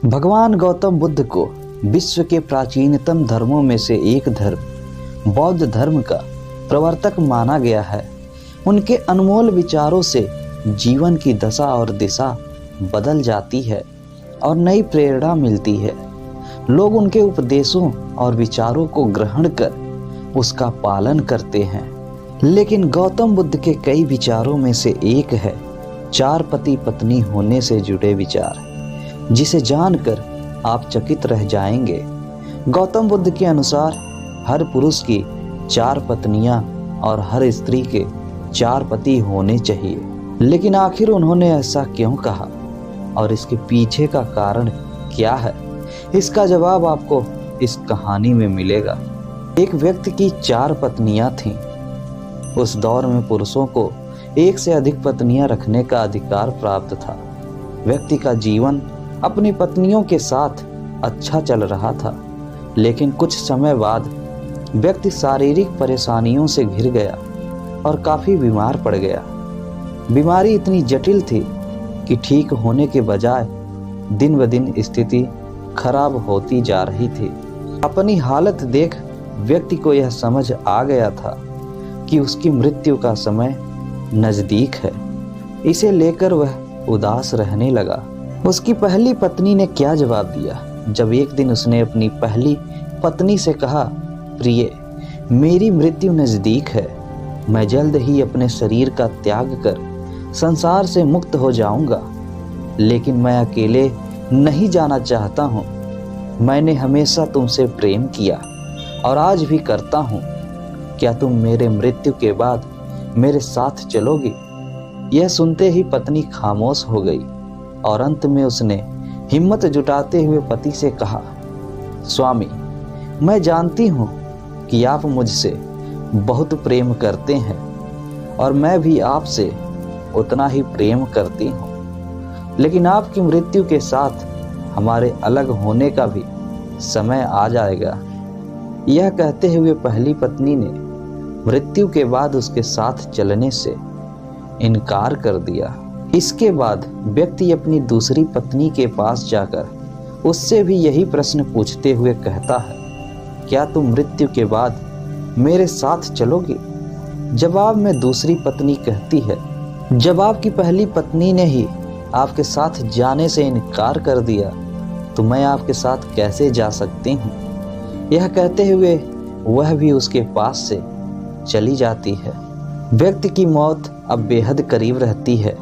भगवान गौतम बुद्ध को विश्व के प्राचीनतम धर्मों में से एक धर्म बौद्ध धर्म का प्रवर्तक माना गया है। उनके अनमोल विचारों से जीवन की दशा और दिशा बदल जाती है और नई प्रेरणा मिलती है। लोग उनके उपदेशों और विचारों को ग्रहण कर उसका पालन करते हैं। लेकिन गौतम बुद्ध के कई विचारों में से एक है 4 पति पत्नी होने से जुड़े विचार, जिसे जानकर आप चकित रह जाएंगे। गौतम बुद्ध के अनुसार हर पुरुष की 4 पत्नियां और हर स्त्री के 4 पति होने चाहिए। लेकिन आखिर उन्होंने ऐसा क्यों कहा और इसके पीछे का कारण क्या है, इसका जवाब आपको इस कहानी में मिलेगा। एक व्यक्ति की 4 पत्नियां थीं। उस दौर में पुरुषों को एक से अधिक पत्नियां रखने का अधिकार प्राप्त था। व्यक्ति का जीवन अपनी पत्नियों के साथ अच्छा चल रहा था, लेकिन कुछ समय बाद व्यक्ति शारीरिक परेशानियों से घिर गया और काफी बीमार पड़ गया। बीमारी इतनी जटिल थी कि ठीक होने के बजाय दिन ब दिन स्थिति खराब होती जा रही थी। अपनी हालत देख व्यक्ति को यह समझ आ गया था कि उसकी मृत्यु का समय नजदीक है। इसे लेकर वह उदास रहने लगा। उसकी पहली पत्नी ने क्या जवाब दिया जब एक दिन उसने अपनी पहली पत्नी से कहा, प्रिय, मेरी मृत्यु नजदीक है। मैं जल्द ही अपने शरीर का त्याग कर संसार से मुक्त हो जाऊंगा, लेकिन मैं अकेले नहीं जाना चाहता हूँ। मैंने हमेशा तुमसे प्रेम किया और आज भी करता हूँ। क्या तुम मेरे मृत्यु के बाद मेरे साथ चलोगी? यह सुनते ही पत्नी खामोश हो गई और अंत में उसने हिम्मत जुटाते हुए पति से कहा, स्वामी, मैं जानती हूँ कि आप मुझसे बहुत प्रेम करते हैं और मैं भी आपसे उतना ही प्रेम करती हूँ, लेकिन आपकी मृत्यु के साथ हमारे अलग होने का भी समय आ जाएगा। यह कहते हुए पहली पत्नी ने मृत्यु के बाद उसके साथ चलने से इनकार कर दिया। इसके बाद व्यक्ति अपनी दूसरी पत्नी के पास जाकर उससे भी यही प्रश्न पूछते हुए कहता है, क्या तुम मृत्यु के बाद मेरे साथ चलोगी? जवाब में दूसरी पत्नी कहती है, जब आपकी पहली पत्नी ने ही आपके साथ जाने से इनकार कर दिया तो मैं आपके साथ कैसे जा सकती हूँ? यह कहते हुए वह भी उसके पास से चली जाती है। व्यक्ति की मौत अब बेहद करीब रहती है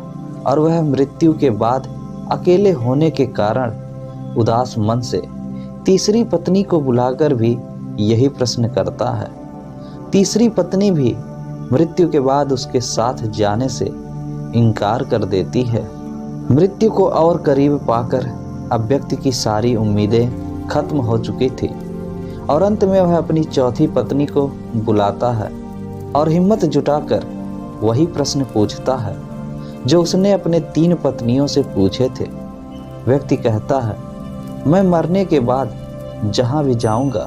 और वह मृत्यु के बाद अकेले होने के कारण उदास मन से तीसरी पत्नी को बुलाकर भी यही प्रश्न करता है। तीसरी पत्नी भी मृत्यु के बाद उसके साथ जाने से इनकार कर देती है। मृत्यु को और करीब पाकर अब व्यक्ति की सारी उम्मीदें खत्म हो चुकी थी और अंत में वह अपनी चौथी पत्नी को बुलाता है और हिम्मत जुटाकर वही प्रश्न पूछता है जो उसने अपने 3 पत्नियों से पूछे थे। व्यक्ति कहता है, मैं मरने के बाद जहां भी जाऊंगा,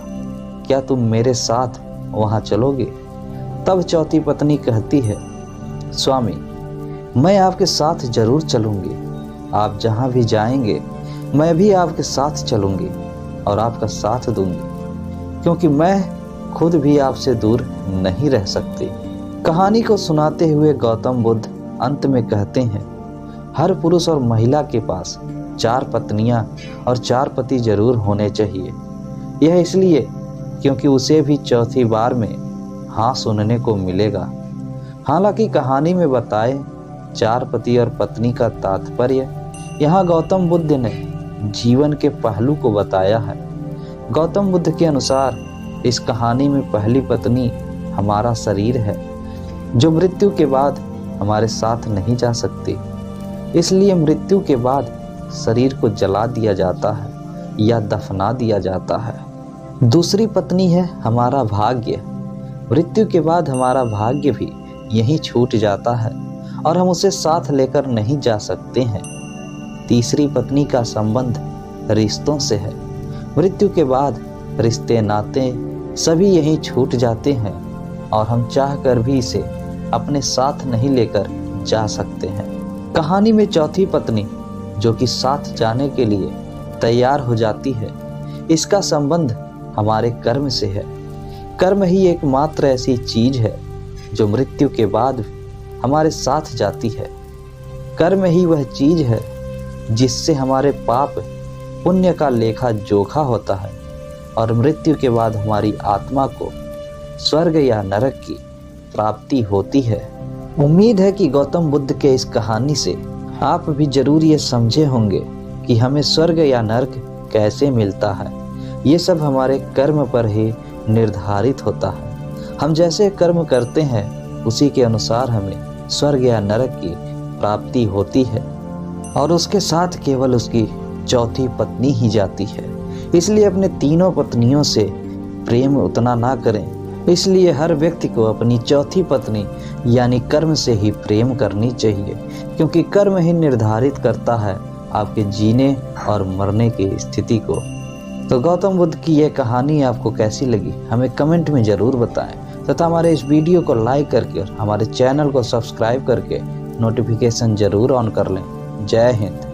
क्या तुम मेरे साथ वहां चलोगे? तब चौथी पत्नी कहती है, स्वामी, मैं आपके साथ जरूर चलूंगी। आप जहां भी जाएंगे मैं भी आपके साथ चलूंगी और आपका साथ दूंगी, क्योंकि मैं खुद भी आपसे दूर नहीं रह सकती। कहानी को सुनाते हुए गौतम बुद्ध अंत में कहते हैं, हर पुरुष और महिला के पास 4 पत्नियां और 4 पति जरूर होने चाहिए। यह इसलिए क्योंकि उसे भी चौथी बार में हाँ सुनने को मिलेगा। हालांकि कहानी में बताए 4 पति और पत्नी का तात्पर्य यहाँ गौतम बुद्ध ने जीवन के पहलू को बताया है। गौतम बुद्ध के अनुसार इस कहानी में पहली पत्नी हमारा शरीर है, जो मृत्यु के बाद हमारे साथ नहीं जा सकती। इसलिए मृत्यु के बाद शरीर को जला दिया जाता है या दफना दिया जाता है। दूसरी पत्नी है हमारा भाग्य। मृत्यु के बाद हमारा भाग्य भी यहीं छूट जाता है और हम उसे साथ लेकर नहीं जा सकते हैं। तीसरी पत्नी का संबंध रिश्तों से है। मृत्यु के बाद रिश्ते नाते सभी यहीं छूट जाते हैं और हम चाहकर भी इसे अपने साथ नहीं लेकर जा सकते हैं। कहानी में चौथी पत्नी जो कि साथ जाने के लिए तैयार हो जाती है, इसका संबंध हमारे कर्म से है। कर्म ही एकमात्र ऐसी चीज है जो मृत्यु के बाद हमारे साथ जाती है। कर्म ही वह चीज है जिससे हमारे पाप पुण्य का लेखा जोखा होता है और मृत्यु के बाद हमारी आत्मा को स्वर्ग या नरक की प्राप्ति होती है। उम्मीद है कि गौतम बुद्ध के इस कहानी से आप भी जरूर ये समझे होंगे कि हमें स्वर्ग या नरक कैसे मिलता है। ये सब हमारे कर्म पर ही निर्धारित होता है। हम जैसे कर्म करते हैं उसी के अनुसार हमें स्वर्ग या नरक की प्राप्ति होती है और उसके साथ केवल उसकी चौथी पत्नी ही जाती है। इसलिए अपने तीनों पत्नियों से प्रेम उतना ना करें। इसलिए हर व्यक्ति को अपनी चौथी पत्नी यानी कर्म से ही प्रेम करनी चाहिए, क्योंकि कर्म ही निर्धारित करता है आपके जीने और मरने की स्थिति को। तो गौतम बुद्ध की यह कहानी आपको कैसी लगी हमें कमेंट में ज़रूर बताएं तथा हमारे इस वीडियो को लाइक करके और हमारे चैनल को सब्सक्राइब करके नोटिफिकेशन ज़रूर ऑन कर लें। जय हिंद।